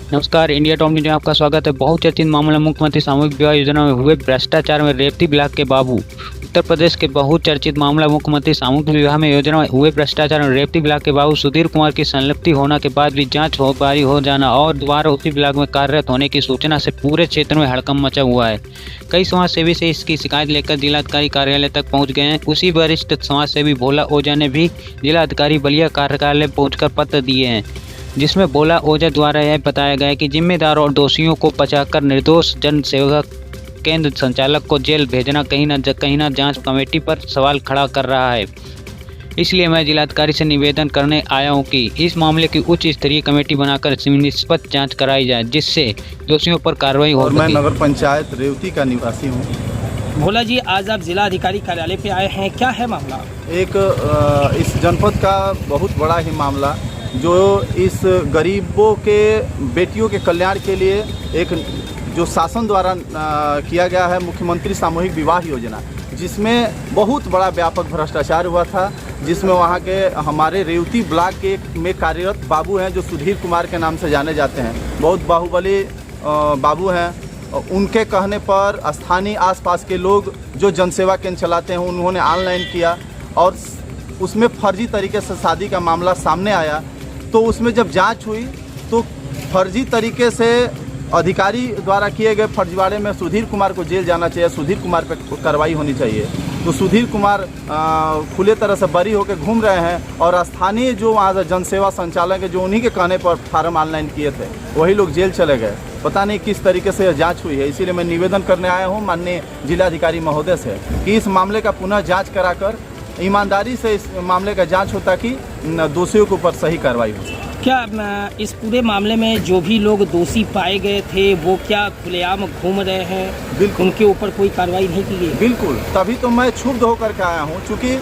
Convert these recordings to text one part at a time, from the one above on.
नमस्कार, India top news में आपका स्वागत है। बहुत चर्चित मामला मुख्यमंत्री सामूहिक विवाह योजना में हुए भ्रष्टाचार में रेवती ब्लॉक के बाबू। उत्तर प्रदेश के बहुत चर्चित मामला मुख्यमंत्री सामूहिक विवाह में योजना में हुए भ्रष्टाचार में रेवती ब्लॉक के बाबू सुधीर कुमार की संलिप्ति होने के बाद भी जांच बारी हो जाना और दोबारा उसी ब्लॉक में कार्यरत होने की सूचना से पूरे क्षेत्र में हड़कंप मचा हुआ है। कई समाज सेवी से इसकी शिकायत लेकर जिलाधिकारी कार्यालय तक पहुंच गए हैं। उसी वरिष्ठ समाज सेवी भोला ओझा ने भी जिलाधिकारी बलिया कार्यालय पहुंचकर पत्र दिए हैं, जिसमें भोला ओझा द्वारा यह बताया गया कि जिम्मेदार और दोषियों को बचाकर निर्दोष जन सेवा केंद्र संचालक को जेल भेजना कहीं न जांच कमेटी पर सवाल खड़ा कर रहा है। इसलिए मैं जिलाधिकारी से निवेदन करने आया हूं कि इस मामले की उच्च स्तरीय कमेटी बनाकर निष्पक्ष जांच कराई जाए, जिससे दोषियों पर कार्रवाई हो सके। मैं नगर पंचायत रेवती का निवासी हूँ। भोला जी, आज आप जिला अधिकारी कार्यालय पे आए हैं, क्या है मामला? इस जनपद का बहुत बड़ा ही मामला जो इस गरीबों के बेटियों के कल्याण के लिए एक जो शासन द्वारा किया गया है मुख्यमंत्री सामूहिक विवाह योजना, जिसमें बहुत बड़ा व्यापक भ्रष्टाचार हुआ था, जिसमें वहाँ के हमारे रेवती ब्लॉक के में कार्यरत बाबू हैं जो सुधीर कुमार के नाम से जाने जाते हैं, बहुत बाहुबली बाबू हैं। उनके कहने पर स्थानीय आसपास के लोग जो जनसेवा केंद्र चलाते हैं उन्होंने ऑनलाइन किया और उसमें फर्जी तरीके से शादी का मामला सामने आया। तो उसमें जब जांच हुई तो फर्जी तरीके से अधिकारी द्वारा किए गए फर्जीवाड़े में सुधीर कुमार को जेल जाना चाहिए, सुधीर कुमार पर कार्रवाई होनी चाहिए। तो सुधीर कुमार खुले तरह से बरी होकर घूम रहे हैं और स्थानीय जो वहाँ जनसेवा संचालक है जो उन्हीं के कहने पर फार्म ऑनलाइन किए थे वही लोग जेल चले गए। पता नहीं किस तरीके से जांच हुई है। इसीलिए मैं निवेदन करने आया हूँ माननीय जिलाधिकारी महोदय से कि इस मामले का पुनः जाँच कराकर ईमानदारी से इस मामले का जांच हो ताकि दोषियों के ऊपर सही कार्रवाई हो सके। क्या इस पूरे मामले में जो भी लोग दोषी पाए गए थे वो क्या खुलेआम घूम रहे हैं? बिल्कुल, उनके ऊपर कोई कार्रवाई नहीं की गई? बिल्कुल, तभी तो मैं क्षुब्ध होकर के आया हूँ। चूँकि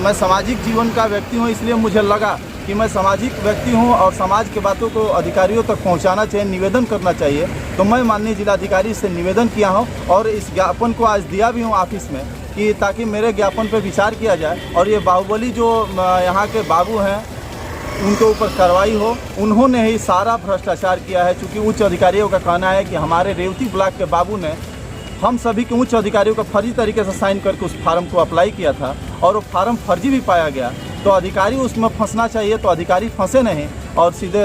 मैं सामाजिक जीवन का व्यक्ति हूँ, इसलिए मुझे लगा कि मैं सामाजिक व्यक्ति हूँ और समाज के बातों को अधिकारियों तक पहुँचाना चाहिए, निवेदन करना चाहिए। तो मैं माननीय जिलाधिकारी से निवेदन किया हूँ और इस ज्ञापन को आज दिया भी हूँ ऑफिस में कि ताकि मेरे ज्ञापन पर विचार किया जाए और ये बाहुबली जो यहाँ के बाबू हैं उनके ऊपर कार्रवाई हो। उन्होंने ही सारा भ्रष्टाचार किया है। चूँकि उच्च अधिकारियों का कहना है कि हमारे रेवती ब्लॉक के बाबू ने हम सभी के उच्च अधिकारियों का फर्जी तरीके से साइन करके उस फार्म को अप्लाई किया था और वो फार्म फर्जी भी पाया गया। तो अधिकारी उसमें फंसना चाहिए, तो अधिकारी फंसे नहीं और सीधे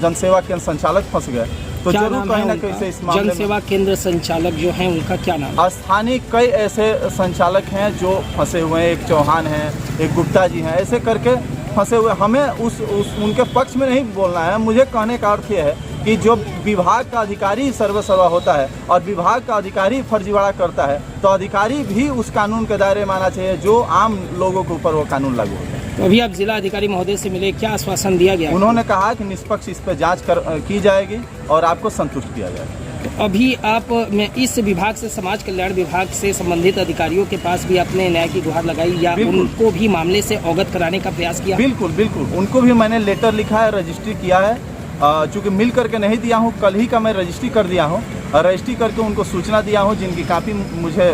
जनसेवा केंद्र संचालक फंस गए। तो जरूर कहीं ना कहीं से इस मामले में जनसेवा केंद्र संचालक जो हैं उनका क्या नाम? स्थानीय कई ऐसे संचालक हैं जो फंसे हुए हैं। एक चौहान है, एक गुप्ता जी हैं, ऐसे करके फंसे हुए। हमें उनके पक्ष में नहीं बोलना है। मुझे कहने का अर्थ ये है कि जो विभाग का अधिकारी सर्वसर्वा होता है और विभाग का अधिकारी फर्जीवाड़ा करता है तो अधिकारी भी उस कानून के दायरे में आना चाहिए जो आम लोगों के ऊपर वो कानून लागू होता है। तो अभी आप जिला अधिकारी महोदय से मिले, क्या आश्वासन दिया गया? उन्होंने कहा कि निष्पक्ष इस पर जाँच की जाएगी और आपको संतुष्ट किया जाएगा। तो अभी आप मैं इस विभाग से समाज कल्याण विभाग से संबंधित अधिकारियों के पास भी अपने न्याय की गुहार लगाई या उनको भी मामले से अवगत कराने का प्रयास किया? बिल्कुल बिल्कुल, उनको भी मैंने लेटर लिखा है, रजिस्ट्री किया है। चूँकि मिल करके नहीं दिया हूँ, कल ही का मैं रजिस्ट्री कर दिया हूँ और रजिस्ट्री करके उनको सूचना दिया हूँ जिनकी कापी मुझे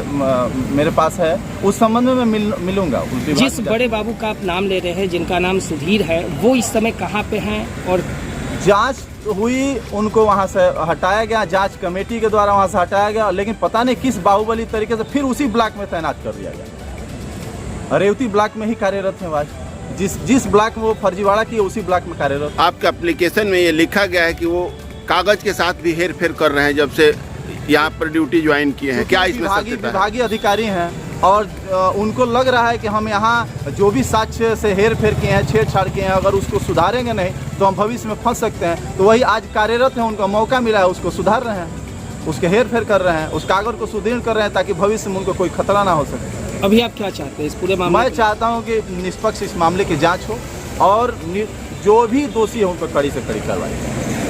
मेरे पास है। उस संबंध में मैं मिलूंगा। जिस बड़े बाबू का आप नाम ले रहे हैं जिनका नाम सुधीर है, वो इस समय कहाँ पे हैं? और जांच हुई, उनको वहां से हटाया गया, जांच कमेटी के द्वारा वहां से हटाया गया, लेकिन पता नहीं किस बाहुबली तरीके से फिर उसी ब्लॉक में तैनात कर दिया गया। रेवती ब्लॉक में ही कार्यरत हैं। आज जिस ब्लॉक में वो फर्जीवाड़ा किए उसी ब्लॉक में कार्यरत। आपके एप्लीकेशन में ये लिखा गया है कि वो कागज के साथ भी हेर फेर कर रहे हैं जब से यहाँ पर ड्यूटी ज्वाइन किए हैं। क्या इसमें विभागीय अधिकारी हैं और उनको लग रहा है कि हम यहाँ जो भी साक्ष्य से हेर फेर किए हैं, छेड़छाड़ किए हैं, अगर उसको सुधारेंगे नहीं तो हम भविष्य में फंस सकते हैं। तो वही आज कार्यरत हैं, उनको मौका मिला है, उसको सुधार रहे हैं, उसके हेर फेर कर रहे हैं, उस कागज को सुदृढ़ कर रहे हैं ताकि भविष्य में उनको कोई खतरा ना हो सके। अभी आप क्या चाहते हैं इस पूरे मामले? मैं चाहता हूँ कि निष्पक्ष इस मामले की जाँच हो और जो भी दोषी है उन पर कड़ी से कड़ी कार्रवाई हो।